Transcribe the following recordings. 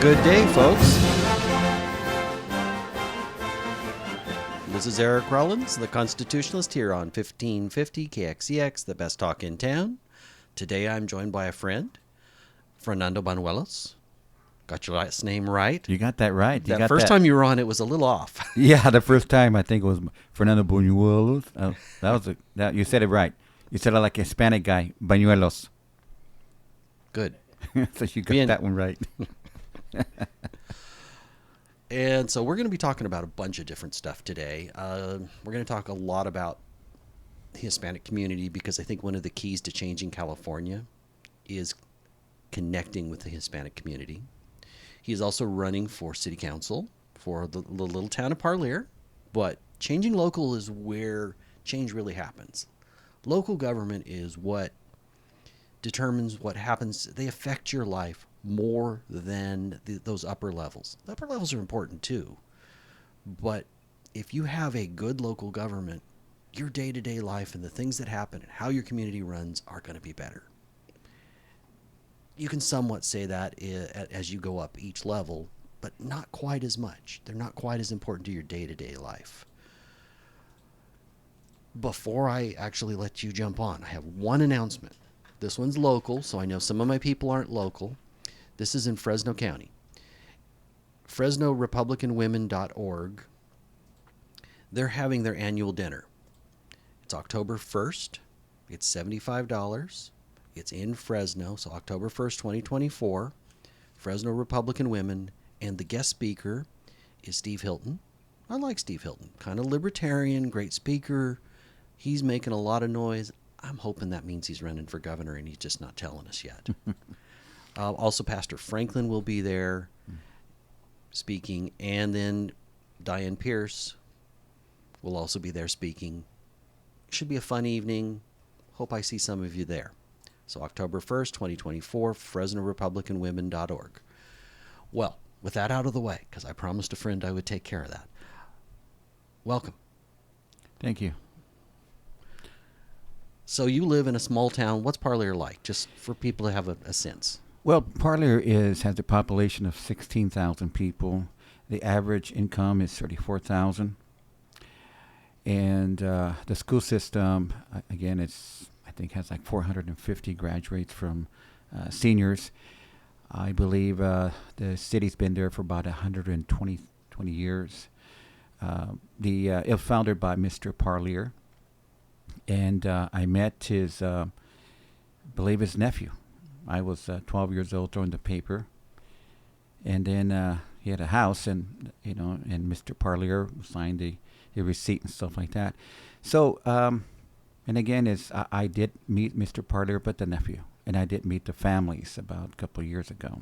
Good day, folks. This is Eric Rollins, the Constitutionalist, here on 1550 KXEX, the best talk in town. Today I'm joined by a friend, Fernando Banuelos. Got your last name right? You got that right. That first time you were on, it was a little off. Yeah, the first time I think it was Fernando Banuelos. You said it right. You said it like a Hispanic guy, Banuelos. Good. So you got that one right. And so we're going to be talking about a bunch of different stuff today. We're going to talk a lot about the Hispanic community because I think one of the keys to changing California is connecting with the Hispanic community. He is also running for city council for the little town of Parlier, but changing local is where change really happens. Local government is what determines what happens. They affect your life more than those upper levels. The upper levels are important too, but if you have a good local government, your day-to-day life and the things that happen and how your community runs are going to be better. You can somewhat say that as you go up each level, but not quite as much. They're not quite as important to your day-to-day life. Before I actually let you jump on, I have one announcement. This one's local, so I know some of my people aren't local. This is in Fresno County. FresnoRepublicanWomen.org. They're having their annual dinner. It's October 1st. It's $75. It's in Fresno, so October 1st, 2024. Fresno Republican Women. And the guest speaker is Steve Hilton. I like Steve Hilton. Kind of libertarian, great speaker. He's making a lot of noise. I'm hoping that means he's running for governor and he's just not telling us yet. Also, Pastor Franklin will be there speaking, and then Diane Pierce will also be there speaking. Should be a fun evening. Hope I see some of you there. So October 1st, 2024, FresnoRepublicanWomen.org. Well, with that out of the way, because I promised a friend I would take care of that. Welcome. Thank you. So you live in a small town. What's Parlier like, just for people to have a sense? Well, Parlier has a population of 16,000 people. The average income is $34,000. And the school system, again, I think has like 450 graduates from seniors. I believe the city's been there for about 120 years. It was founded by Mr. Parlier. And I met his, believe his nephew. I was 12 years old, throwing the paper. And then he had a house, and and Mr. Parlier signed the receipt and stuff like that. So, and again, I did meet Mr. Parlier, but the nephew. And I did meet the families about a couple of years ago.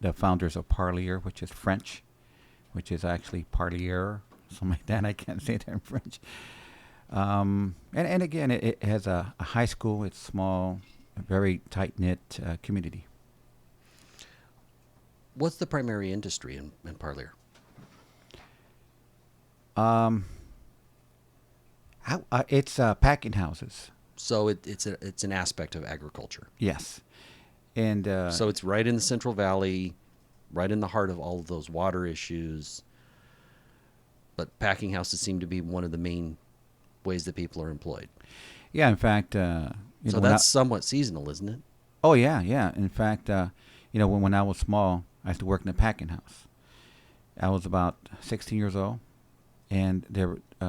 The founders of Parlier, which is French, which is actually Parlier, something like that. I can't say that in French. And again, it has a high school. It's small, a very tight-knit community. What's the primary industry in Parlier? It's packing houses. So it's an aspect of agriculture. Yes. And so it's right in the Central Valley, right in the heart of all of those water issues. But packing houses seem to be one of the main ways that people are employed. Yeah, in fact, so that's somewhat seasonal, isn't it? Oh yeah. In fact, when I was small, I used to work in a packing house. I was about 16 years old, and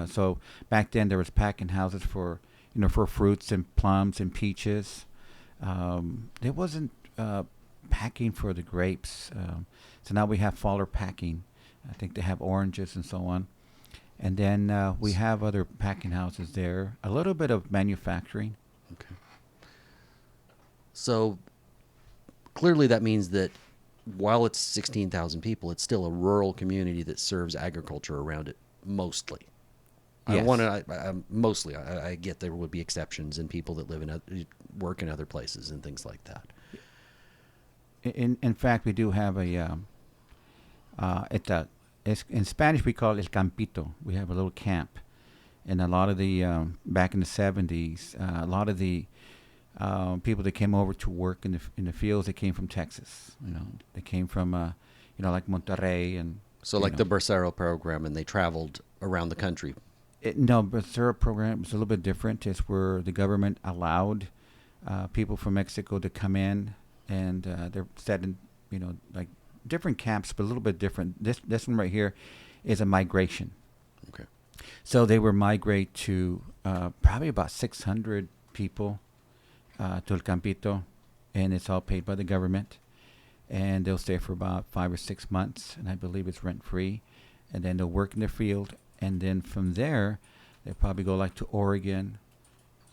so back then there was packing houses for fruits and plums and peaches. There wasn't packing for the grapes. So now we have faller packing. I think they have oranges and so on. And then we have other packing houses there. A little bit of manufacturing. Okay. So clearly that means that while it's 16,000 people, it's still a rural community that serves agriculture around it mostly. Yes. Mostly. I get there would be exceptions and people that work in other places and things like that. In fact, we do have in Spanish we call it el campito. We have a little camp, and a lot of the back in the 70s, a lot of the people that came over to work in the fields, they came from Texas. They came from like Monterrey and So you like know. the Bracero program, and they traveled around the country. No, but their program is a little bit different. It's where the government allowed people from Mexico to come in, and they're set in, like different camps, but a little bit different. This one right here is a migration. Okay. So they were migrate to probably about 600 people to El Campito, and it's all paid by the government. And they'll stay for about 5 or 6 months, and I believe it's rent free. And then they'll work in the field, and then from there, they'll probably go like to Oregon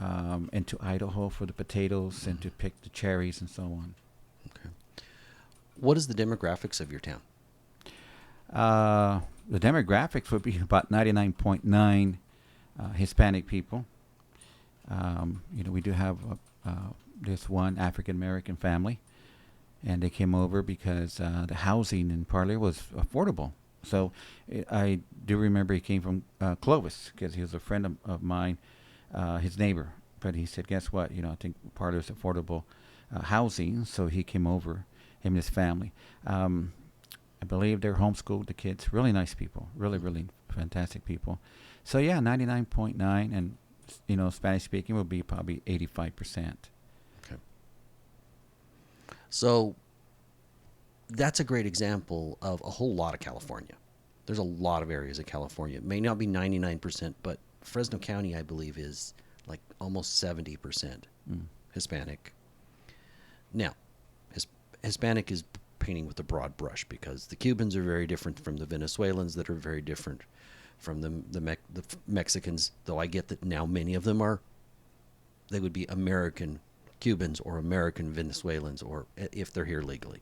and to Idaho for the potatoes and to pick the cherries and so on. Okay. What is the demographics of your town? The demographics would be about 99.9 Hispanic people. We do have this one African American family, and they came over because the housing in Parler was affordable. So I do remember he came from Clovis because he was a friend of mine, his neighbor. But he said, guess what? I think Parler is affordable housing. So he came over, him and his family. I believe they're homeschooled, the kids. Really nice people. Really, really fantastic people. So yeah, 99.9, and Spanish speaking would be probably 85%. Okay. So that's a great example of a whole lot of California. There's a lot of areas of California. It may not be 99%, but Fresno County, I believe, is like almost 70% Hispanic. Now, Hispanic is painting with a broad brush because the Cubans are very different from the Venezuelans that are very different from the Mexicans, though I get that now many of them they would be American Cubans or American Venezuelans, or if they're here legally,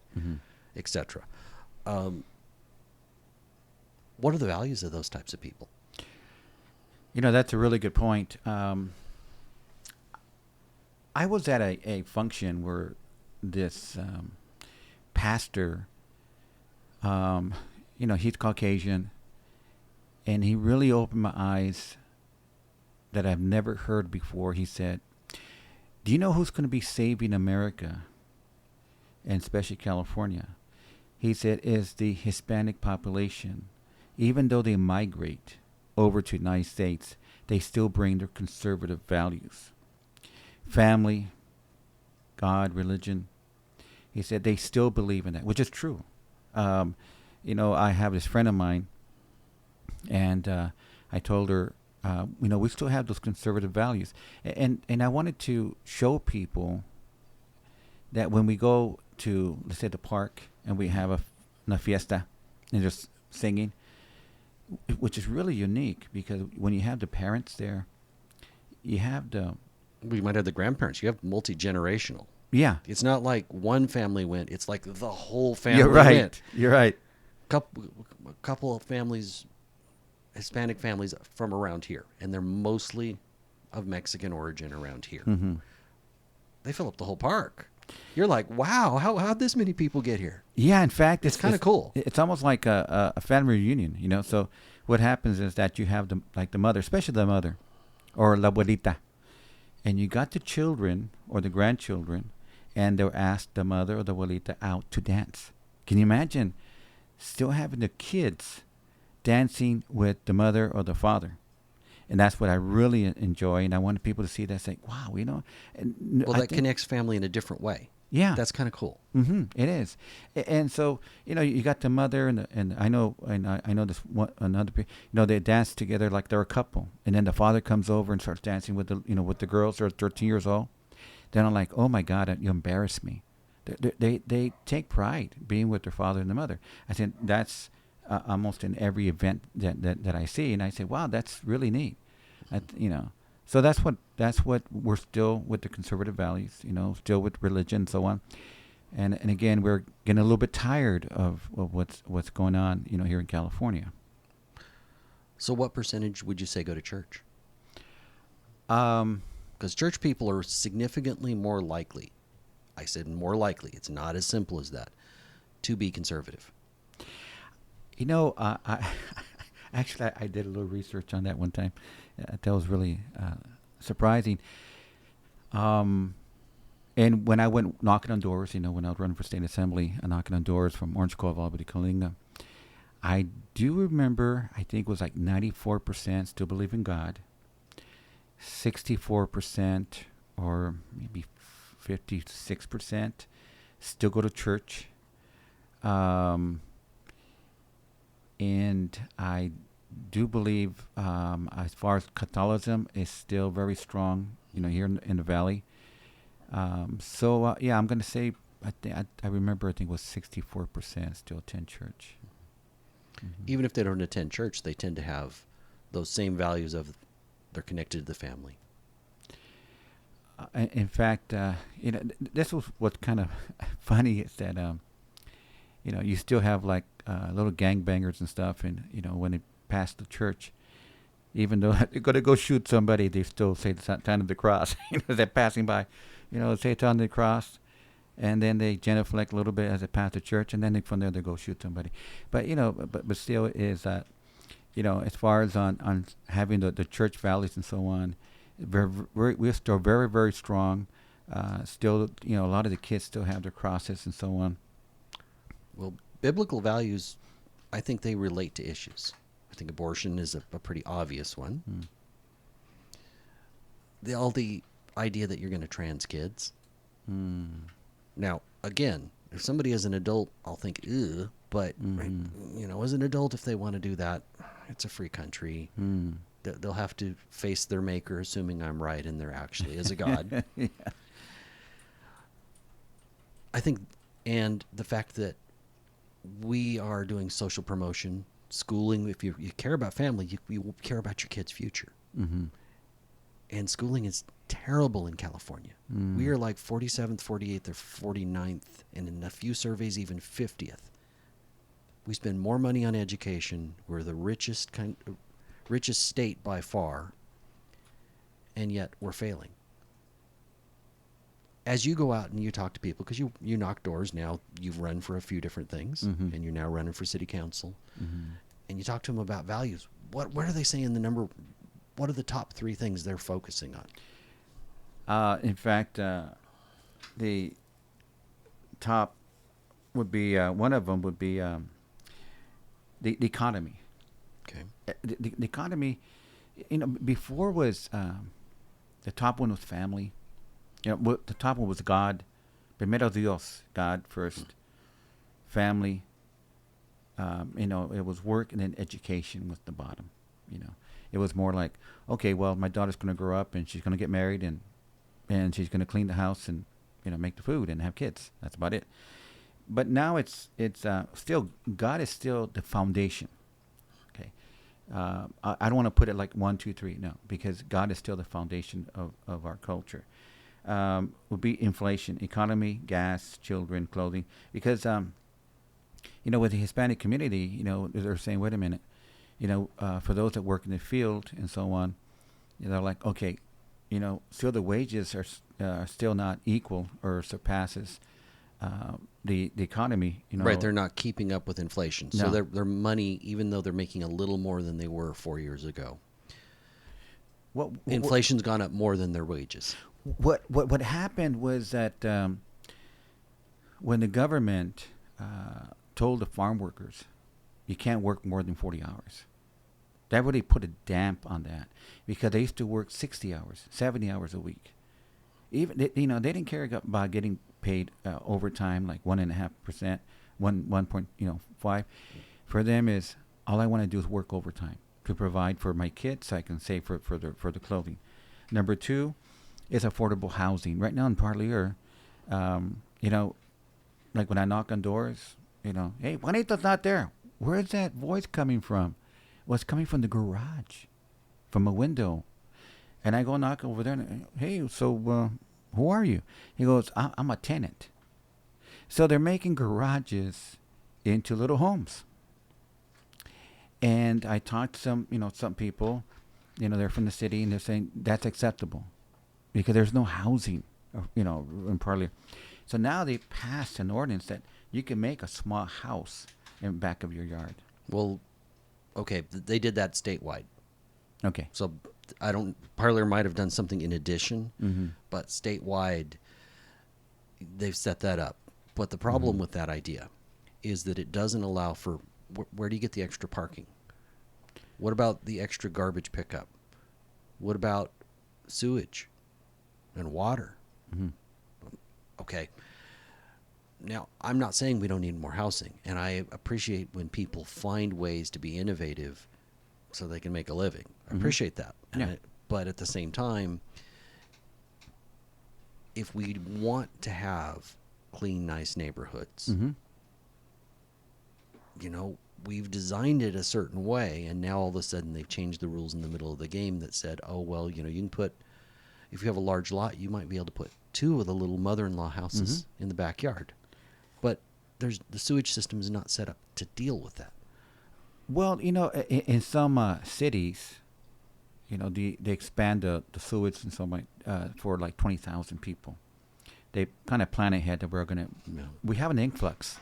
etc. What are the values of those types of people? That's a really good point. I was at a function where this pastor, he's Caucasian, and he really opened my eyes that I've never heard before. He said, do you know who's going to be saving America, and especially California? He said, is the Hispanic population. Even though they migrate over to the United States, they still bring their conservative values. Family, God, religion. He said they still believe in that, which is true. I have this friend of mine, and I told her, we still have those conservative values. And I wanted to show people that when we go to, let's say, the park, and we have a fiesta, and just singing, which is really unique because when you have the parents there, you have We might have the grandparents. You have multi-generational. Yeah. It's not like one family went. It's like the whole family You're right. went. You're right. Couple of families, Hispanic families from around here, and they're mostly of Mexican origin around here. Mm-hmm. They fill up the whole park. You're like, wow, how'd this many people get here? Yeah, in fact, it's kind of cool. It's almost like a family reunion, So what happens is that you have the mother, especially the mother, or la abuelita, and you got the children or the grandchildren, and they'll ask the mother or the abuelita out to dance. Can you imagine still having the kids dancing with the mother or the father? And that's what I really enjoy, and I wanted people to see that, say, wow, And well, that connects family in a different way. Yeah. That's kind of cool. Mm-hmm. It is. And so, you got the mother and I know this one, another, they dance together like they're a couple. And then the father comes over and starts dancing with with the girls that are 13 years old. Then I'm like, oh my God, you embarrass me. They take pride being with their father and the mother. I said, that's almost in every event that I see. And I say, wow, that's really neat. So that's what we're still with the conservative values, still with religion and so on. And again, we're getting a little bit tired of what's going on, here in California. So what percentage would you say go to church? Um, Because church people are significantly more likely, I said more likely, it's not as simple as that, to be conservative. I actually I did a little research on that one time. That was really surprising. And when I went knocking on doors, when I was running for state assembly, knocking on doors from Orange Grove all the way to Kalinga, I do remember, I think it was like 94% still believe in God, 64% or maybe 56% still go to church. And I do believe, as far as Catholicism is still very strong, here in the valley. Yeah, I'm going to say, I remember, I think it was 64% still attend church. Mm-hmm. Even if they don't attend church, they tend to have those same values of they're connected to the family. In fact, this was what's kind of funny is that, you still have like little gangbangers and stuff, and when they pass the church, even though they're going to go shoot somebody, they still say the sign of the cross. As they're passing by, say it's on the cross, and then they genuflect a little bit as they pass the church, and then from there they go shoot somebody. But but still is that, as far as on having the church values and so on, we're still very, very strong. Still, a lot of the kids still have their crosses and so on. Well, biblical values, I think they relate to issues. I think abortion is a pretty obvious one. All the idea that you're going to trans kids. Now, again, if somebody is an adult, I'll think, ew. But, as an adult, if they want to do that, it's a free country. They'll have to face their maker, assuming I'm right and there actually is a God. Yeah. I think, and the fact that we are doing social promotion, schooling, if you care about family, you care about your kid's future. Mm-hmm. And schooling is terrible in California. We are like 47th, 48th, or 49th, and in a few surveys, even 50th. We spend more money on education. We're the richest state by far, and yet we're failing. As you go out and you talk to people, because you knock doors now, you've run for a few different things, and you're now running for city council, and you talk to them about values. What are they saying the number? What are the top 3 things they're focusing on? In fact, the top would be, one of them would be the economy. Okay. The economy, before was, the top one was family. The top one was God. Primero Dios, God first. Family. It was work, and then education was the bottom. It was more like, okay, well, my daughter's going to grow up and she's going to get married and she's going to clean the house and make the food and have kids. That's about it. But now it's still, God is still the foundation. Okay, I don't want to put it like 1, 2, 3. No, because God is still the foundation of our culture. Would be inflation, economy, gas, children, clothing. Because with the Hispanic community, they're saying, wait a minute. For those that work in the field and so on, they're like, okay, still the wages are still not equal or surpasses the economy. Right, they're not keeping up with inflation. No. So their money, even though they're making a little more than they were 4 years ago, inflation's gone up more than their wages. What happened was that when the government told the farm workers, you can't work more than 40 hours. That really put a damp on that, because they used to work 60 hours, 70 hours a week. Even they didn't care about getting paid overtime, like 1.5%, 1.5. For them is, all I want to do is work overtime to provide for my kids, so I can save for the clothing. Number 2 is affordable housing. Right now in Parlier, like when I knock on doors, hey, Juanito's not there. Where's that voice coming from? Well, it's coming from the garage, from a window. And I go knock over there, and, hey, so who are you? He goes, I'm a tenant. So they're making garages into little homes. And I talked to some people, they're from the city, and they're saying that's acceptable because there's no housing, in Parlier. So now they passed an ordinance that you can make a small house in the back of your yard. Well, okay, they did that statewide. Okay. So Parlier might have done something in addition, but statewide, they've set that up. But the problem with that idea is that it doesn't allow for where do you get the extra parking? What about the extra garbage pickup? What about sewage and water? Mm-hmm. Okay. Now, I'm not saying we don't need more housing, and I appreciate when people find ways to be innovative so they can make a living. I appreciate that. Yeah. But at the same time, if we want to have clean, nice neighborhoods, Mm-hmm. We've designed it a certain way, and now all of a sudden they've changed the rules in the middle of the game that said, oh, well, you can put, if you have a large lot, you might be able to put 2 of the little mother-in-law houses in the backyard. But the sewage system is not set up to deal with that. Well, in some cities, they expand the sewage and so for like 20,000 people. They kind of plan ahead that we have an influx.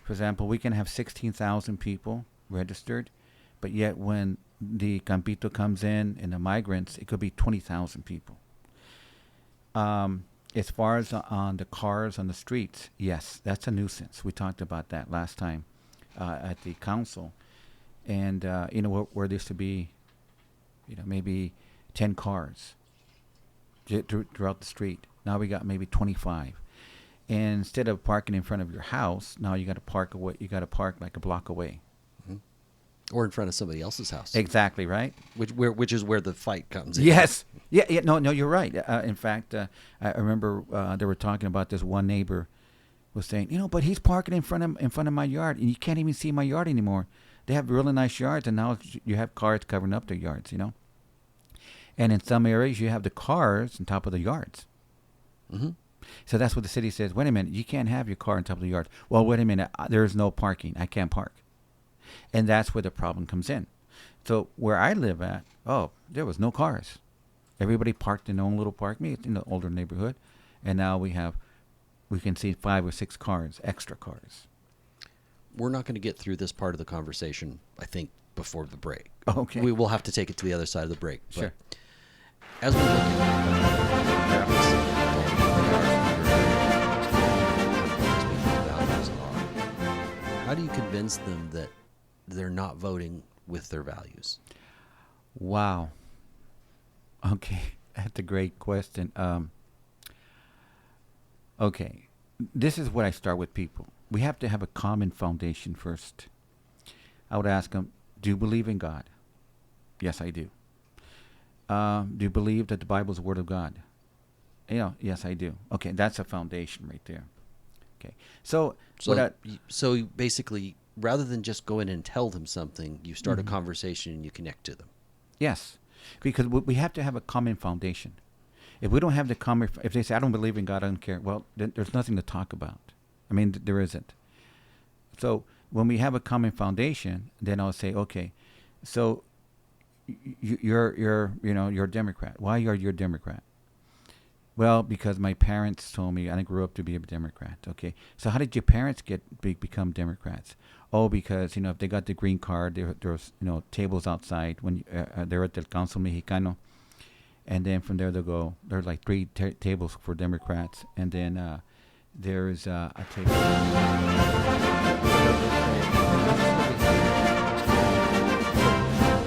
For example, we can have 16,000 people registered, but yet when the Campito comes in and the migrants, it could be 20,000 people. As far as on the cars on the streets, yes, that's a nuisance. We talked about that last time at the council. And, where there used to be, maybe 10 cars throughout the street. Now we got maybe 25. And instead of parking in front of your house, now you got to park away. You got to park like a block away, or in front of somebody else's house. Exactly right. Which is where the fight comes in. Yes. Yeah. No. You're right. In fact, I remember they were talking about this. One neighbor was saying, but he's parking in front of my yard, and you can't even see my yard anymore. They have really nice yards, and now you have cars covering up their yards. And in some areas, you have the cars on top of the yards. Mm-hmm. So that's what the city says. Wait a minute, you can't have your car on top of the yard. Well, wait a minute, there is no parking. I can't park. And that's where the problem comes in. So where I live at, there was no cars. Everybody parked in their own little park. It's in the older neighborhood. And now we can see 5 or 6 cars, extra cars. We're not going to get through this part of the conversation, I think, before the break. Okay. We will have to take it to the other side of the break. Sure. But as we look at values are, how do you convince them that they're not voting with their values? Wow. Okay. That's a great question. Okay. This is what I start with people. We have to have a common foundation first. I would ask them, do you believe in God? Yes, I do. Do you believe that the Bible is the Word of God? Yes, I do. Okay, that's a foundation right there. Okay, so basically, rather than just go in and tell them something, you start a conversation and you connect to them. Yes, because we have to have a common foundation. If we don't have if they say, I don't believe in God, I don't care, well, then there's nothing to talk about. I mean, there isn't. So when we have a common foundation, then I'll say, okay, so you're a Democrat. Why are you a Democrat? Well, because my parents told me I grew up to be a Democrat. Okay, so how did your parents become Democrats? Oh, because if they got the green card, there's tables outside when they're at the Council Mexicano, and then from there they'll go. There's like 3 tables for Democrats, and then there's a table.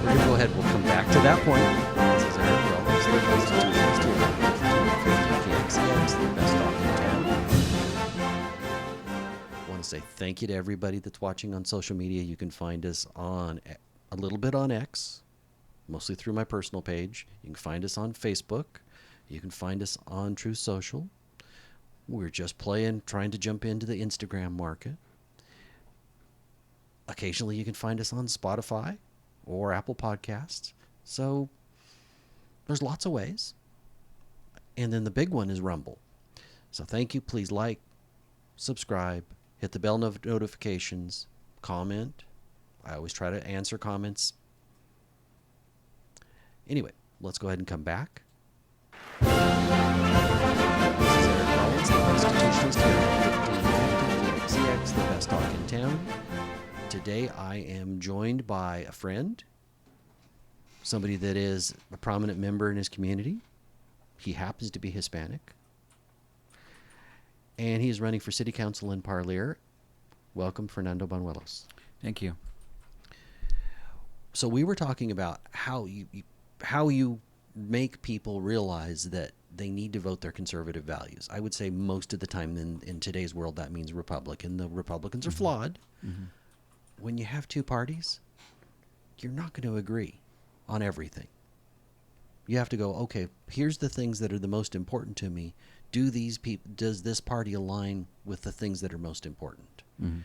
We're going to go ahead. We'll come back to that point. This is Eric Rollins, the Constitutionalist here on 1550 KXEX, the best talk in town. I want to say thank you to everybody that's watching on social media. You can find us on a little bit on X, mostly through my personal page. You can find us on Facebook. You can find us on True Social. We're just trying to jump into the Instagram market. Occasionally you can find us on Spotify or Apple Podcasts. So there's lots of ways. And then the big one is Rumble. So thank you. Please like, subscribe, hit the bell notifications, comment. I always try to answer comments. Anyway, let's go ahead and come back. This is Eric Rollins, the Constitutionalist here on 1550 KXEX, the best talk in town. Today I am joined by a friend, somebody that is a prominent member in his community. He happens to be Hispanic. and he is running for city council in Parlier. Welcome, Fernando Banuelos. Thank you. So we were talking about how you make people realize that they need to vote their conservative values. I would say most of the time in today's world that means Republican. The Republicans are flawed. Mm-hmm. When you have two parties, you're not going to agree on everything. You have to go, okay, here's the things that are the most important to me. Does this party align with the things that are most important? Mm-hmm.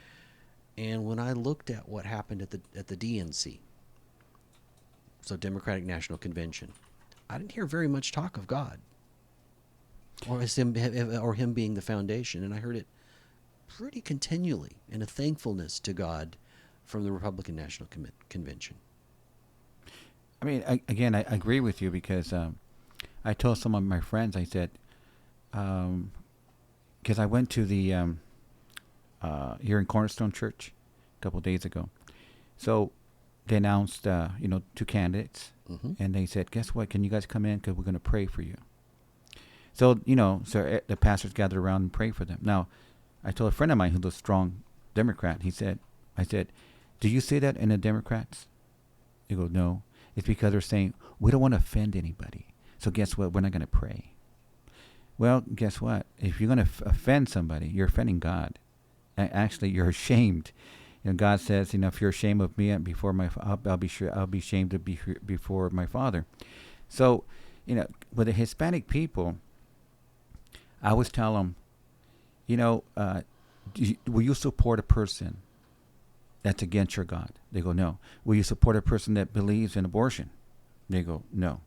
And when I looked at what happened at the DNC, so Democratic National Convention, I didn't hear very much talk of God or him being the foundation, and I heard it pretty continually in a thankfulness to God from the Republican National Convention. I mean, I agree with you because I told some of my friends, I said, because I went to the here in Cornerstone Church a couple of days ago. So they announced, two candidates, and they said, guess what? Can you guys come in because we're going to pray for you. So, the pastors gathered around and prayed for them. Now, I told a friend of mine who's a strong Democrat, I said, do you say that in the Democrats? He goes, no. It's because they're saying, we don't want to offend anybody. So guess what? We're not going to pray. Well, guess what? If you're going to offend somebody, you're offending God. Actually, you're ashamed. God says, if you're ashamed of me before I'll be ashamed before my Father. So, with the Hispanic people, I always tell them, will you support a person that's against your God? They go, no. Will you support a person that believes in abortion? They go, no.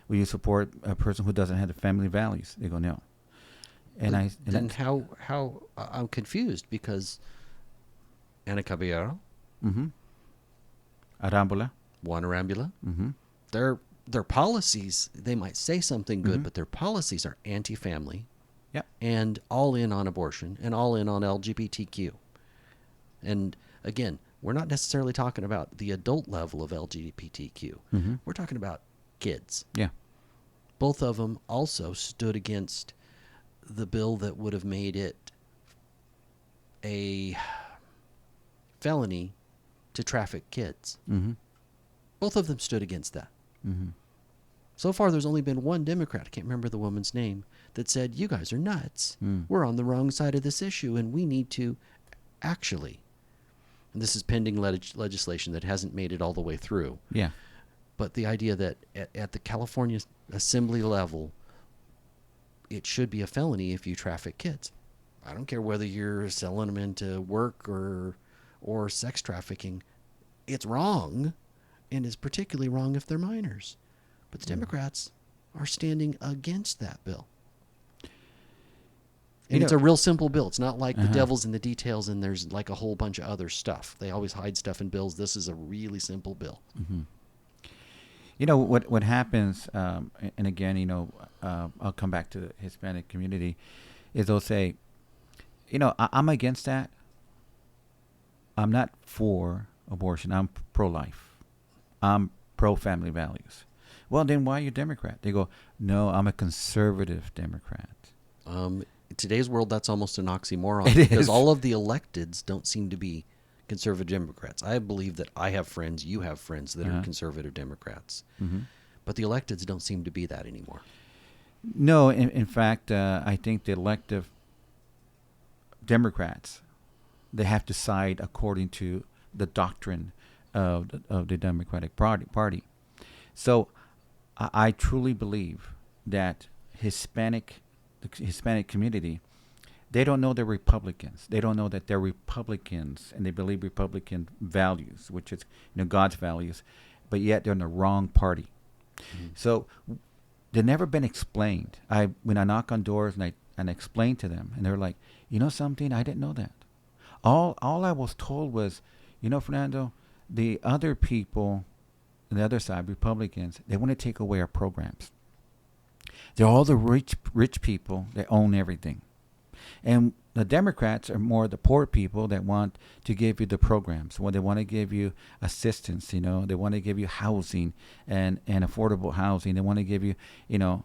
Will you support a person who doesn't have the family values? They go, no. How I'm confused because Ana Caballero, Arambola, Juan Arambula, their policies, they might say something good, but their policies are anti-family, and all in on abortion and all in on LGBTQ. And again, we're not necessarily talking about the adult level of LGBTQ. We're talking about kids. Yeah. Both of them also stood against the bill that would have made it a felony to traffic kids. Both of them stood against that. So far, there's only been one Democrat, I can't remember the woman's name, that said, you guys are nuts. We're on the wrong side of this issue, and we need to actually, and this is pending legislation that hasn't made it all the way through. Yeah. But the idea that at the California Assembly level, it should be a felony if you traffic kids. I don't care whether you're selling them into work or sex trafficking. It's wrong, and it's particularly wrong if they're minors. But the Democrats are standing against that bill. And it's a real simple bill. It's not like the devil's in the details and there's like a whole bunch of other stuff. They always hide stuff in bills. This is a really simple bill. What happens, and again, I'll come back to the Hispanic community, is they'll say, I'm against that. I'm not for abortion. I'm pro-life. I'm pro-family values. Well, then why are you a Democrat? They go, no, I'm a conservative Democrat. In today's world, that's almost an oxymoron. It because is. all of the electeds don't seem to be conservative Democrats. I believe that I have friends, you have friends that are conservative Democrats. But the electeds don't seem to be that anymore. No, in fact, I think the elective Democrats, they have to side according to the doctrine of the Democratic Party. So I truly believe that the Hispanic community, they don't know they're Republicans. They don't know that they're Republicans, and they believe Republican values, which is God's values, but yet they're in the wrong party. So they've never been explained. When I knock on doors and I explain to them, and they're like, something, I didn't know that. All I was told was, Fernando, the other people on the other side, Republicans, they want to take away our programs. They're all the rich people that own everything. And the Democrats are more the poor people that want to give you the programs. Well, they want to give you assistance, they want to give you housing and affordable housing. They want to give you,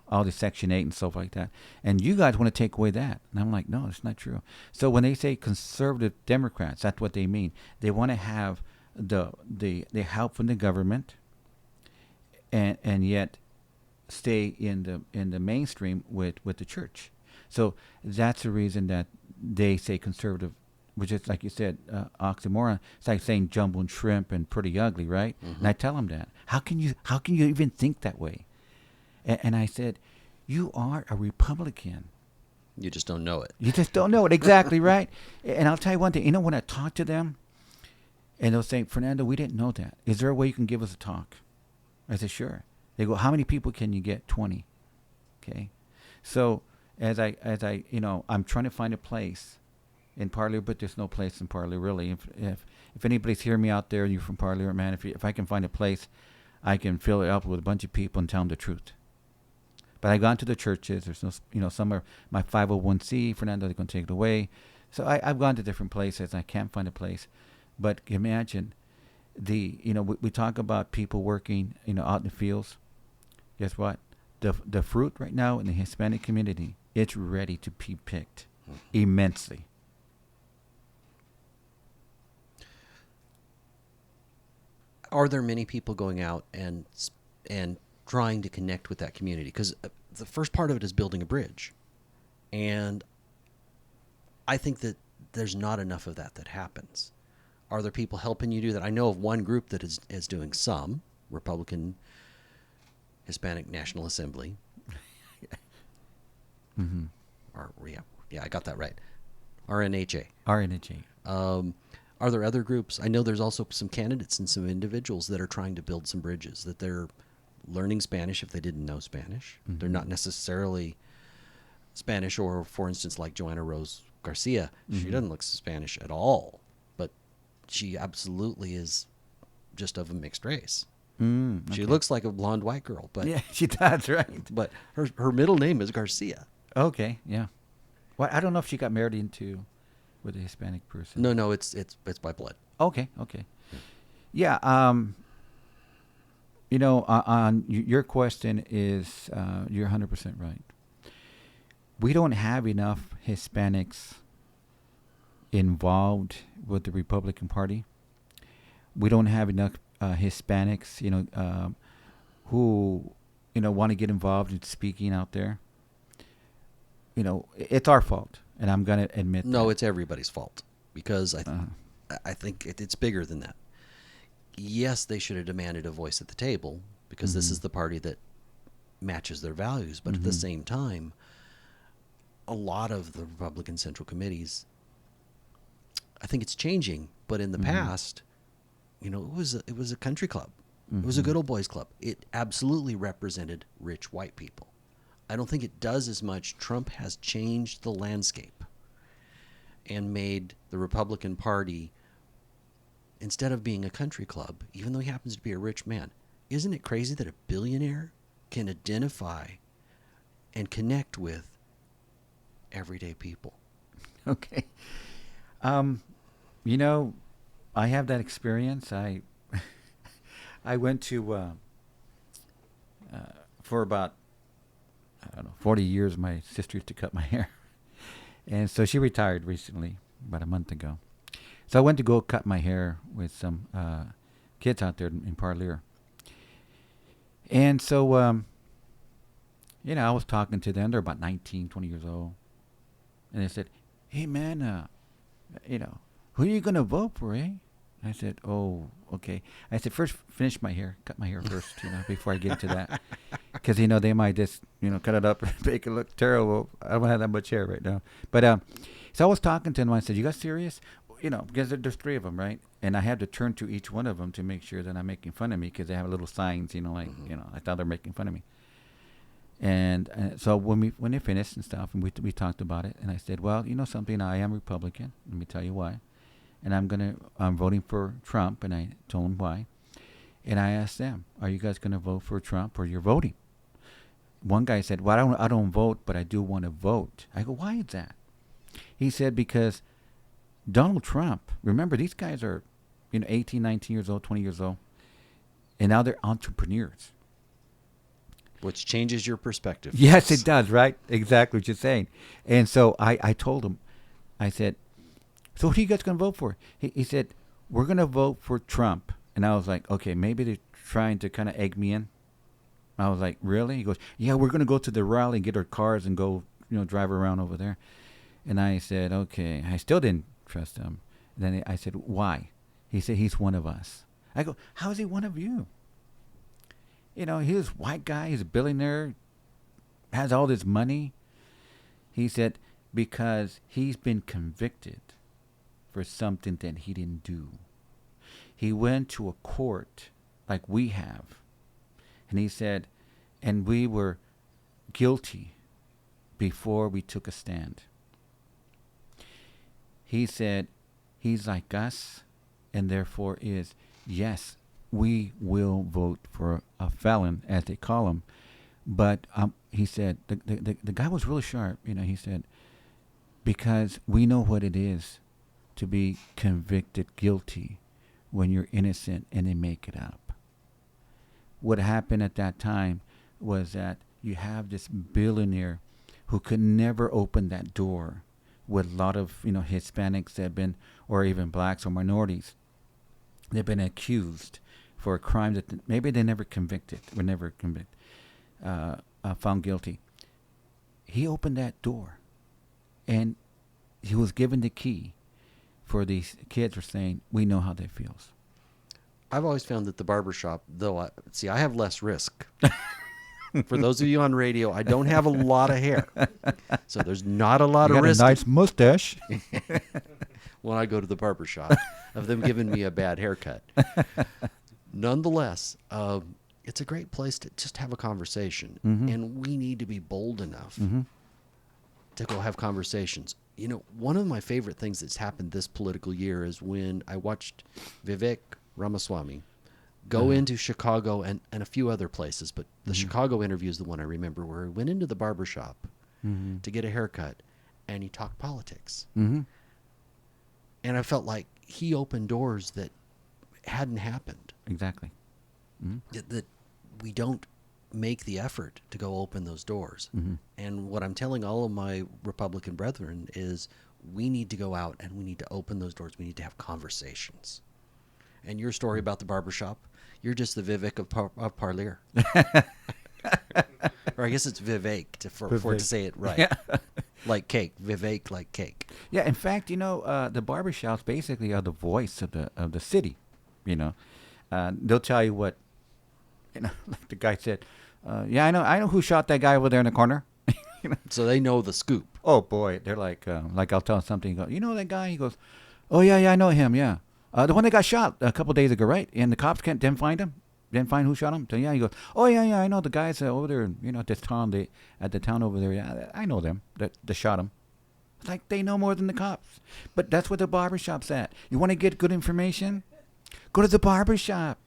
all the Section 8 and stuff like that. And you guys want to take away that. And I'm like, no, it's not true. So when they say conservative Democrats, that's what they mean. They want to have the help from the government and yet stay in the mainstream with the church. So that's the reason that they say conservative, which is, like you said, oxymoron. It's like saying jumbo and shrimp and pretty ugly, right? Mm-hmm. And I tell them that. How can you even think that way? And I said, you are a Republican. You just don't know it. You just don't know it. Exactly, right? And I'll tell you one thing. When I talk to them, and they'll say, Fernando, we didn't know that. Is there a way you can give us a talk? I said, sure. They go, how many people can you get? 20. Okay. So as I I'm trying to find a place in Parlier, but there's no place in Parlier really. If anybody's hearing me out there and you're from Parlier, man, if I can find a place, I can fill it up with a bunch of people and tell them the truth. But I've gone to the churches. There's no, some are my 501c. Fernando, they're going to take it away. So I've gone to different places. I can't find a place. But imagine we talk about people working, out in the fields. Guess what? The fruit right now in the Hispanic community, it's ready to be picked immensely. Are there many people going out and trying to connect with that community? Because the first part of it is building a bridge. And I think that there's not enough of that happens. Are there people helping you do that? I know of one group that is doing some, Republican Hispanic National Assembly. Mm-hmm. Or yeah, I got that right. RNHA. RNHA. Are there other groups? I know there's also some candidates and some individuals that are trying to build some bridges, that they're learning Spanish if they didn't know Spanish. Mm-hmm. They're not necessarily Spanish, or, for instance, like Joanna Rose Garcia. Mm-hmm. She doesn't look Spanish at all, but she absolutely is just of a mixed race. Okay. She looks like a blonde white girl, but yeah, she does, right? But her middle name is Garcia. Okay, yeah. Well, I don't know if she got married with a Hispanic person. No, it's by blood. Okay. Yeah. On your question is, you're 100% right. We don't have enough Hispanics involved with the Republican Party. We don't have enough Hispanics, who, want to get involved in speaking out there. It's our fault, and I'm going to admit No, that. it's everybody's fault, because I think it's bigger than that. Yes, they should have demanded a voice at the table, because this is the party that matches their values. But at the same time, a lot of the Republican Central Committees, I think it's changing, but in the past, it was a country club. It was a good old boys club. It absolutely represented rich white people. I don't think it does as much. Trump has changed the landscape and made the Republican Party, instead of being a country club, even though he happens to be a rich man, isn't it crazy that a billionaire can identify and connect with everyday people? Okay. I have that experience. I went to for about 40 years. My sister used to cut my hair, and so she retired recently, about a month ago. So I went to go cut my hair with some kids out there in Parlier, and so I was talking to them. They're about 19, 20 years old, and they said, "Hey man, who are you gonna vote for, eh?" I said, "Oh, okay." I said, "First, finish my hair, cut my hair first, before I get into that, because they might just, cut it up and make it look terrible. I don't have that much hair right now." But so I was talking to them. I said, "You guys serious?" Because there's 3 of them, right? And I had to turn to each one of them to make sure that I'm making fun of me, because they have little signs, I thought they're making fun of me. And so when they finished and stuff, and we talked about it, and I said, "Well, something, I am Republican. Let me tell you why. And I'm voting for Trump," and I told them why. And I asked them, "Are you guys gonna vote for Trump, or you're voting?" One guy said, "Well, I don't vote, but I do want to vote." I go, "Why is that?" He said because Donald Trump, remember these guys are, 18, 19 years old, 20 years old, and now they're entrepreneurs. Which changes your perspective. Yes, it does, right? Exactly what you're saying. And so I told him, I said, so who are you guys going to vote for? He said, we're going to vote for Trump. And I was like, okay, maybe they're trying to kind of egg me in. I was like, really? He goes, yeah, we're going to go to the rally and get our cars and go, drive around over there. And I said, okay. I still didn't trust him. And then I said, why? He said, he's one of us. I go, how is he one of you? He's a white guy. He's a billionaire. Has all this money. He said, because he's been convicted for something that he didn't do. He went to a court like we have. And he said, and we were guilty before we took a stand. He said, he's like us, and therefore is, yes, we will vote for a felon, as they call him. But he said, the guy was really sharp. He said, because we know what it is to be convicted guilty when you're innocent and they make it up. What happened at that time was that you have this billionaire who could never open that door with a lot of, Hispanics that have been, or even blacks or minorities. They've been accused for a crime that maybe they never convicted, were never convicted, found guilty. He opened that door, and he was given the key for these kids were saying, we know how that feels. I've always found that the barbershop, though, I have less risk. For those of you on radio, I don't have a lot of hair. So there's not a lot of risk. You got a nice mustache. When I go to the barbershop of them giving me a bad haircut. Nonetheless, it's a great place to just have a conversation. Mm-hmm. And we need to be bold enough Mm-hmm. to go have conversations. One of my favorite things that's happened this political year is when I watched Vivek Ramaswamy go into Chicago and a few other places, but the Chicago interview is the one I remember, where he went into the barbershop to get a haircut and he talked politics. Mm-hmm. And I felt like he opened doors that hadn't happened. Exactly. Mm-hmm. That we don't make the effort to go open those doors. Mm-hmm. And what I'm telling all of my Republican brethren is we need to go out and we need to open those doors. We need to have conversations. And your story about the barbershop, you're just the Vivek of Parlier. Or I guess it's Vivek for it to say it right. Yeah. Like cake. Vivek like cake. Yeah, in fact, the barbershops basically are the voice of the city. They'll tell you what, like the guy said, yeah, I know who shot that guy over there in the corner. So they know the scoop. Oh boy, they're like I'll tell him something. He goes, you know that guy? He goes, oh yeah, I know him. Yeah, the one that got shot a couple days ago, right? And the cops didn't find him. Didn't find who shot him. So yeah, he goes, oh yeah, I know the guys over there. At this town, at the town over there. Yeah, I know them. That shot him. It's like they know more than the cops. But that's where the barbershop's at. You want to get good information? Go to the barbershop.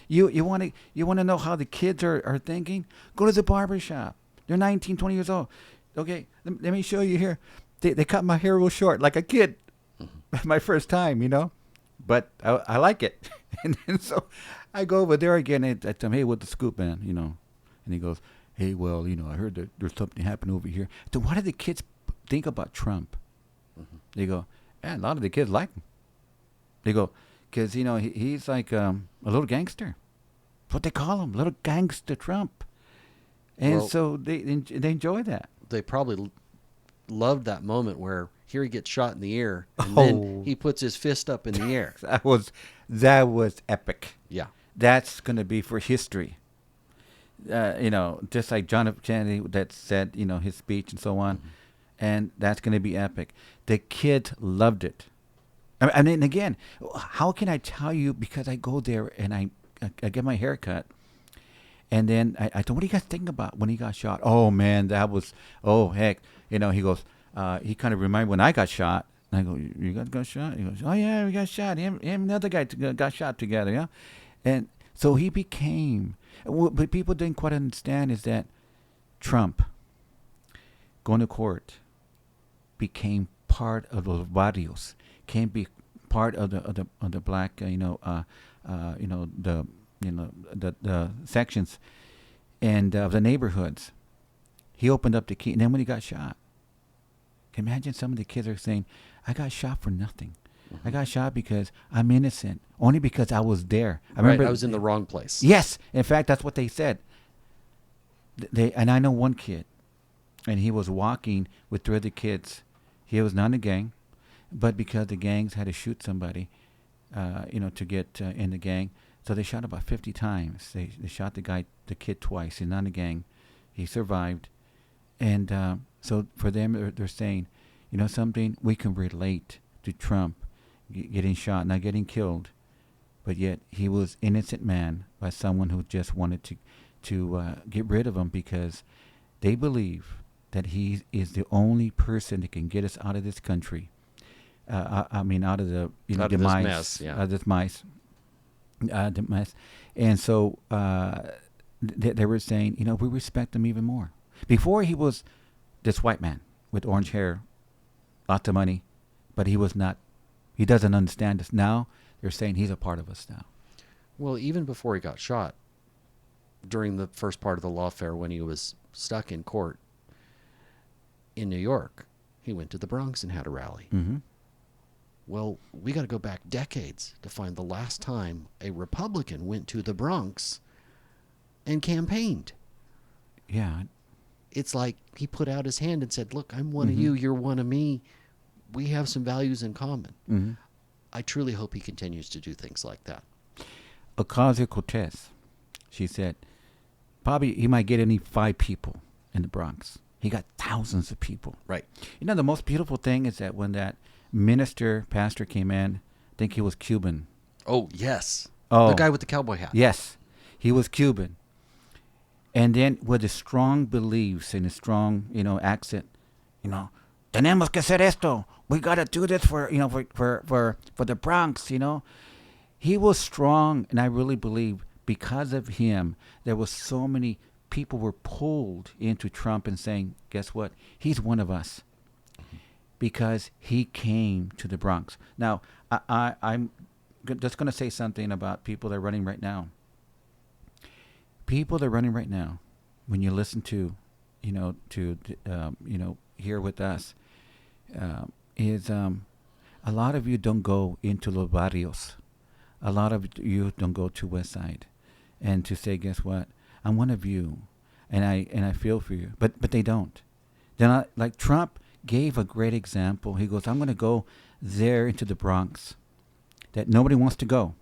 You want to know how the kids are thinking? Go to the barbershop. They're 19, 20 years old. Okay, let me show you here. They cut my hair real short, like a kid. My first time, But I like it. And then so I go over there again and I tell him, hey, what's the scoop, man? And he goes, hey, well, I heard that there's something happening over here. So what do the kids think about Trump? Mm-hmm. They go, yeah, a lot of the kids like him. They go, because, he's like a little gangster. That's what they call him, little gangster Trump. And so they enjoy that. They probably loved that moment where here he gets shot in the ear and then he puts his fist up in the air. That was epic. Yeah. That's going to be for history. Just like John F. Kennedy that said, his speech and so on. Mm-hmm. And that's going to be epic. The kids loved it. I mean, again, how can I tell you? Because I go there and I get my hair cut. And then I told, what do you guys think about when he got shot? Oh, man, that was, heck. He goes, he kind of reminded when I got shot. And I go, you guys got shot? He goes, oh, yeah, we got shot. Him and the other guy got shot together, yeah? And so he became, what people didn't quite understand is that Trump, going to court, became part of those barrios, can't be part of the black, the sections and of the neighborhoods. He opened up the key, and then when he got shot, can you imagine some of the kids are saying, "I got shot for nothing. I got shot because I'm innocent, only because I was there. I remember I was in the wrong place." Yes, in fact, that's what they said. And I know one kid, and he was walking with 3 other kids. He was not in a gang, but because the gangs had to shoot somebody, to get in the gang, so they shot about 50 times. They shot the kid twice. He's not in a gang. He survived, and so for them, they're saying, something, we can relate to Trump getting shot, not getting killed, but yet he was innocent man by someone who just wanted to get rid of him because they believe that he is the only person that can get us out of this country. I mean, out of the out demise, of this mess, yeah. out of this mess. And so they were saying, we respect him even more. Before he was this white man with orange hair, lots of money, but he was not. He doesn't understand us. Now they're saying he's a part of us now. Well, even before he got shot, during the first part of the lawfare when he was stuck in court in New York, he went to the Bronx and had a rally. Mm-hmm. Well, we got to go back decades to find the last time a Republican went to the Bronx and campaigned. Yeah. It's like he put out his hand and said, "Look, I'm one of you, you're one of me. We have some values in common." Mm-hmm. I truly hope he continues to do things like that. Ocasio-Cortez, she said, probably he might get only 5 people in the Bronx. He got thousands of people. Right. The most beautiful thing is that when that pastor came in, I think he was Cuban. Oh, yes. Oh. The guy with the cowboy hat. Yes, he was Cuban. And then with his strong beliefs and his strong, accent, tenemos que hacer esto. We got to do this for the Bronx, He was strong, and I really believe because of him, there was so many people were pulled into Trump and saying, guess what? He's one of us. Because he came to the Bronx. Now, I'm just going to say something about people that are running right now. People that are running right now, when you listen to, here with us, is a lot of you don't go into los barrios. A lot of you don't go to West Side, and to say, guess what? I'm one of you, and I feel for you. But they don't. They're not like Trump gave a great example. He goes, I'm going to go there into the Bronx that nobody wants to go.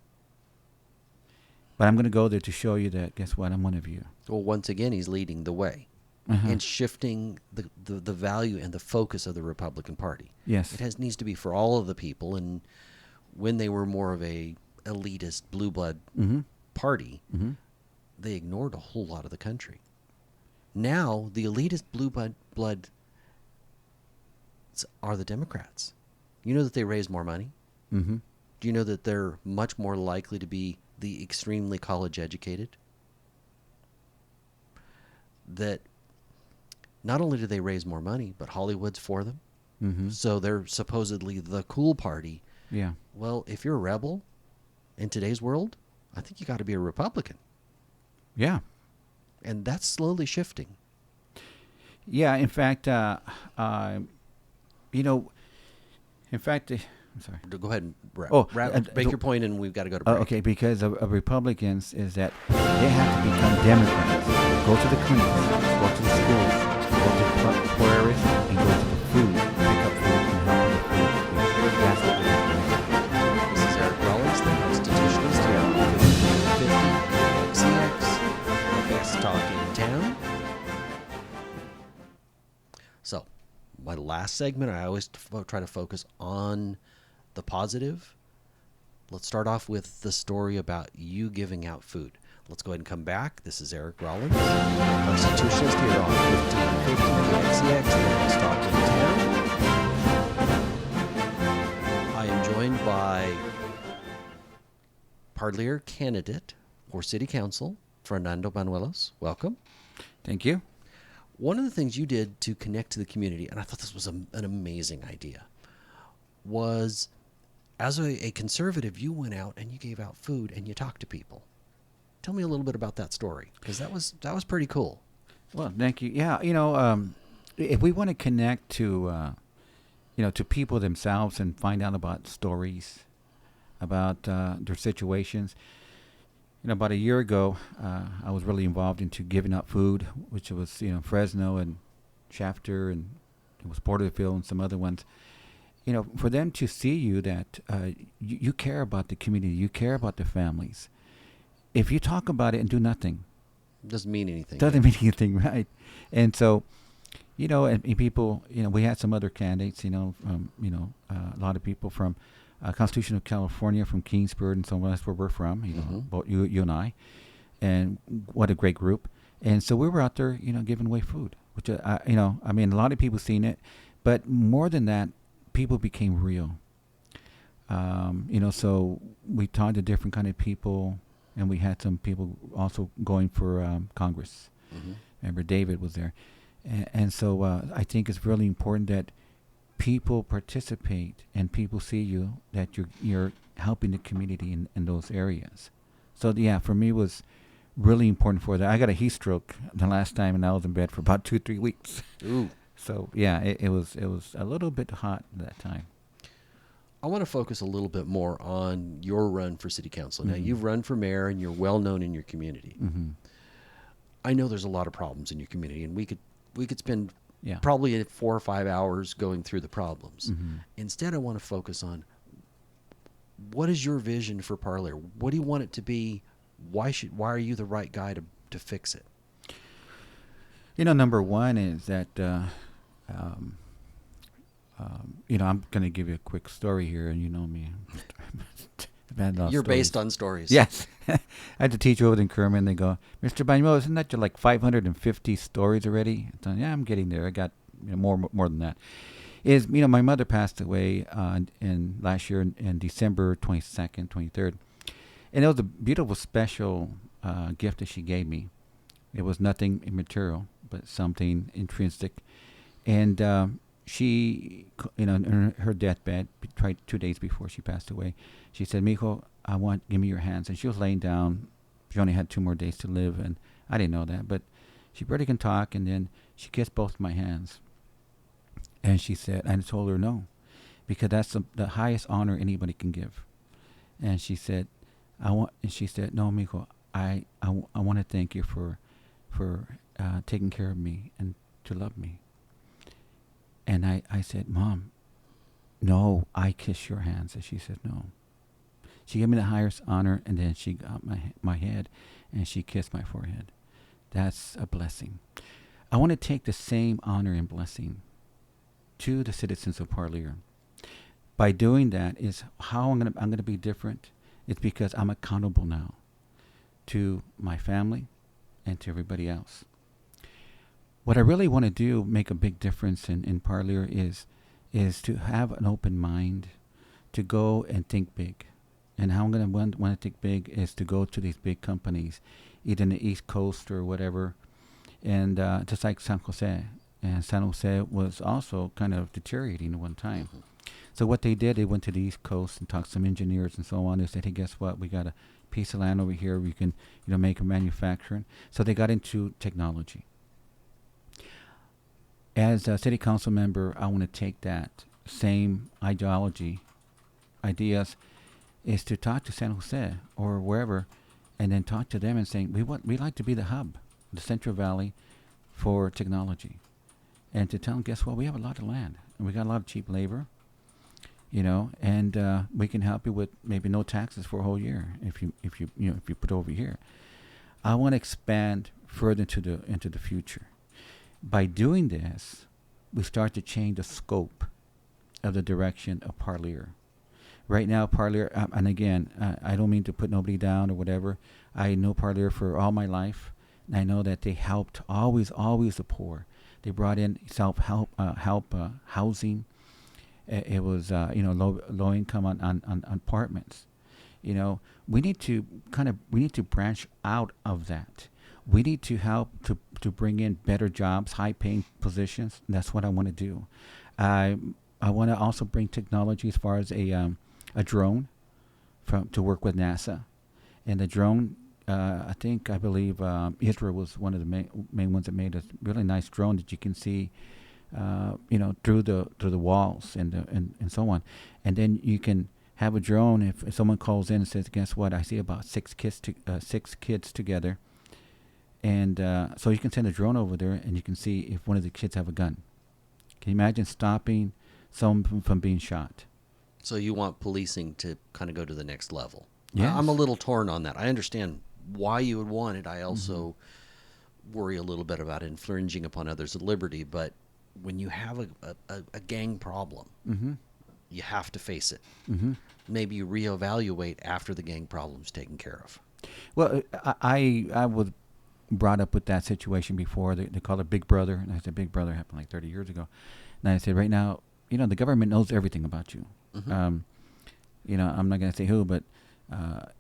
But I'm going to go there to show you that, guess what, I'm one of you. Well, once again, he's leading the way and shifting the value and the focus of the Republican Party. Yes. It needs to be for all of the people. And when they were more of a elitist blue blood party, they ignored a whole lot of the country. Now, the elitist blue blood are the Democrats. You know that they raise more money? Mm-hmm. Do you know that they're much more likely to be the extremely college educated? That not only do they raise more money, but Hollywood's for them. Mm-hmm. So they're supposedly the cool party. Yeah. Well, if you're a rebel in today's world, I think you got to be a Republican. Yeah. And that's slowly shifting. Yeah. In fact, I'm sorry. Go ahead and make your point, and we've got to go to break. Okay, because of Republicans is that they have to become Democrats. Go to the clinics, go to the schools, go to the poor areas, and go to the food, pick up food and help with the food. That's what we're doing. This is Eric Rollins, the Constitutionalist here on 1550 XCX, the best talk in town. So, my last segment, I always try to focus on the positive. Let's start off with the story about you giving out food. Let's go ahead and come back. This is Eric Rollins, Constitutionalist here on 1550 XCX, the best talk in town. I am joined by Parlier candidate for City Council, Fernando Banuelos. Welcome. Thank you. One of the things you did to connect to the community, and I thought this was an amazing idea, was as a conservative, you went out and you gave out food and you talked to people. Tell me a little bit about that story, because that was pretty cool. Well, thank you. Yeah, if we want to connect to, to people themselves and find out about stories, about their situations. About a year ago, I was really involved into giving out food, which was Fresno and Shafter, and it was Porterfield and some other ones. For them to see you that you care about the community, you care about the families. If you talk about it and do nothing, Doesn't mean anything. doesn't mean anything, right? And so, and people, we had some other candidates, a lot of people from Constitutional California, from Kingsburg, and so on. That's where we're from, both you and I. And what a great group. And so we were out there, giving away food, which, a lot of people seen it. But more than that, people became real. So we talked to different kind of people, and we had some people also going for Congress. Mm-hmm. Remember, David was there. And so I think it's really important that people participate and people see you, that you're helping the community in those areas. So, yeah, for me it was really important for that. I got a heat stroke the last time, and I was in bed for about 2-3 weeks. Ooh. So, yeah, it was a little bit hot that time. I want to focus a little bit more on your run for city council. Now, Mhm. you've run for mayor and you're well known in your community. Mm-hmm. I know there's a lot of problems in your community, and we could spend Yeah. probably 4 or 5 hours going through the problems. Mm-hmm. Instead, I want to focus on what is your vision for Parlier? What do you want it to be? Why are you the right guy to fix it? Number one is that, I'm going to give you a quick story here, and you know me. You're based on stories. Yes. I had to teach over in Kerman. They go, Mr. Banuelos, isn't that your 550 stories already? I thought, yeah, I'm getting there. I got more than that. My mother passed away in last year in December 22nd, 23rd. And it was a beautiful, special gift that she gave me. It was nothing immaterial, but something intrinsic. And she, in her deathbed, 2 days before she passed away, she said, Mijo, give me your hands. And she was laying down. She only had 2 more days to live, and I didn't know that. But she barely can talk, and then she kissed both my hands. And she said, I told her no, because that's the highest honor anybody can give. And she said, no, Mijo, I want to thank you for taking care of me and to love me. And I said, Mom, no, I kiss your hands. And she said, no. She gave me the highest honor, and then she got my head, and she kissed my forehead. That's a blessing. I want to take the same honor and blessing to the citizens of Parlier. By doing that is how I'm gonna be different. It's because I'm accountable now to my family and to everybody else. What I really want to do, make a big difference in Parlier, is to have an open mind, to go and think big. And how I'm going to want to think big is to go to these big companies, either in the East Coast or whatever, and just like San Jose. And San Jose was also kind of deteriorating at one time. Mm-hmm. So what they did, they went to the East Coast and talked to some engineers and so on. They said, hey, guess what? We got a piece of land over here. We can, make a manufacturing. So they got into technology. As a city council member, I want to take that same ideology, ideas, is to talk to San Jose or wherever, and then talk to them and saying, we'd like to be the hub, the Central Valley for technology. And to tell them, guess what? We have a lot of land, and we got a lot of cheap labor, and we can help you with maybe no taxes for a whole year if you put over here. I want to expand further into the future. By doing this, we start to change the scope of the direction of Parlier. Right now, Parlier, and again, I don't mean to put nobody down or whatever. I know Parlier for all my life, and I know that they helped always the poor. They brought in self-help housing. It was low income on apartments. We need to branch out of that. We need to help to bring in better jobs, high paying positions. That's what I want to do. I want to also bring technology as far as a drone to work with NASA, and the drone. I believe Israel was one of the main ones that made a really nice drone that you can see, through the walls and so on, and then you can have a drone if someone calls in and says, "Guess what? I see about six kids together," and so you can send a drone over there and you can see if one of the kids have a gun. Can you imagine stopping someone from being shot? So you want policing to kind of go to the next level. Yes. I'm a little torn on that. I understand why you would want it. I also worry a little bit about infringing upon others' liberty, but when you have a gang problem, you have to face it. Maybe you reevaluate after the gang problem's taken care of. Well, I was brought up with that situation before. They call it Big Brother, and I said Big Brother happened like 30 years ago. And I said, right now, the government knows everything about you. I'm not going to say who, but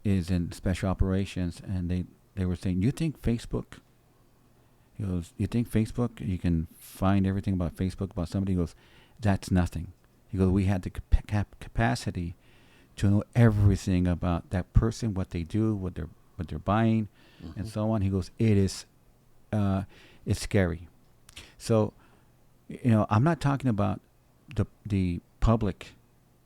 is in special operations, and they were saying, you think Facebook? He goes, you think Facebook? You can find everything about Facebook about somebody. He goes, that's nothing. He goes, we had the capacity to know everything about that person, what they do, what they're buying, and so on. He goes, it's scary. So, I'm not talking about the public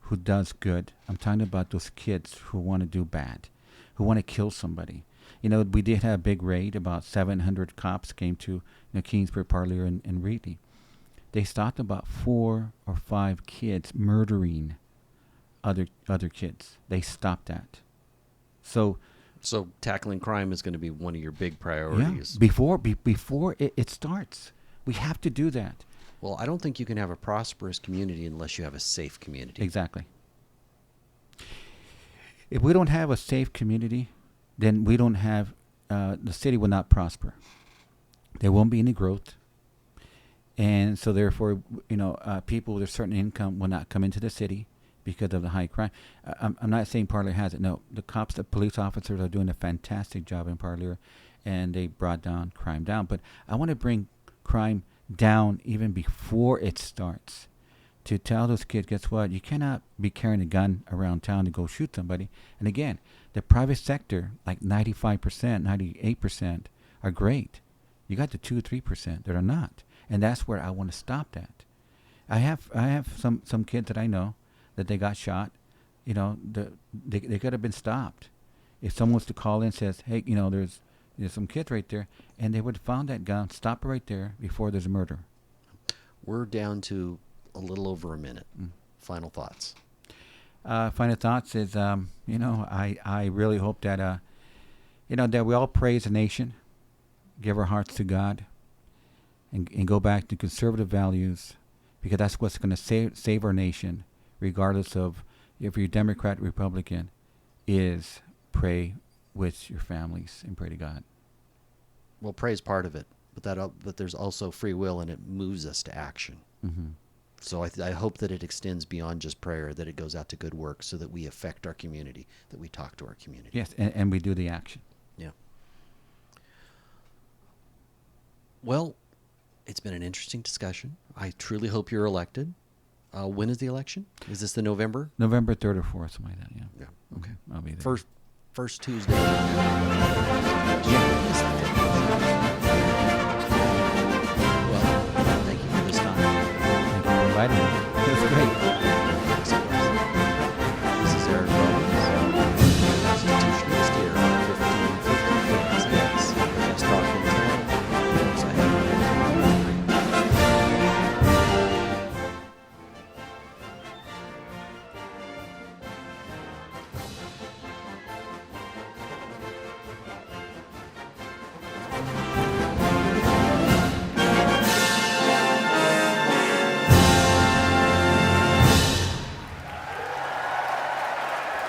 who does good. I'm talking about those kids who want to do bad, who want to kill somebody. We did have a big raid. About 700 cops came to Kingsbury, Parlier, and Reedley. They stopped about 4 or 5 kids murdering other kids. They stopped that. So tackling crime is going to be one of your big priorities. Yeah, before it starts. We have to do that. Well, I don't think you can have a prosperous community unless you have a safe community. Exactly. If we don't have a safe community, then we don't have, the city will not prosper. There won't be any growth. And so therefore, people with a certain income will not come into the city because of the high crime. I'm not saying Parlier has it. No, the police officers are doing a fantastic job in Parlier, and they brought crime down. But I want to bring crime down even before it starts, to tell those kids, guess what? You cannot be carrying a gun around town to go shoot somebody. And again, the private sector, like 95%, 98%, are great. You got the 2-3% that are not. And that's where I want to stop that. I have some kids that I know that they got shot. They could have been stopped. If someone was to call in and says, hey, there's some kids right there, and they would have found that gun, stop it right there before there's a murder. We're down to a little over a minute. Final thoughts. Final thoughts is, I really hope that, that we all praise the nation, give our hearts to God, and go back to conservative values, because that's what's going to save our nation, regardless of if you're Democrat or Republican, is pray with your families and pray to God. Well, prayer is part of it, but there's also free will, and it moves us to action. So I hope that it extends beyond just prayer, that it goes out to good work, so that we affect our community, that we talk to our community. Yes, and we do the action. Yeah. Well, it's been an interesting discussion. I truly hope you're elected. When is the election? Is this the November? November 3rd or 4th, something like that, yeah. Yeah, okay. I'll be there. First Tuesday. Well, thank you for this time. Thank you for inviting me.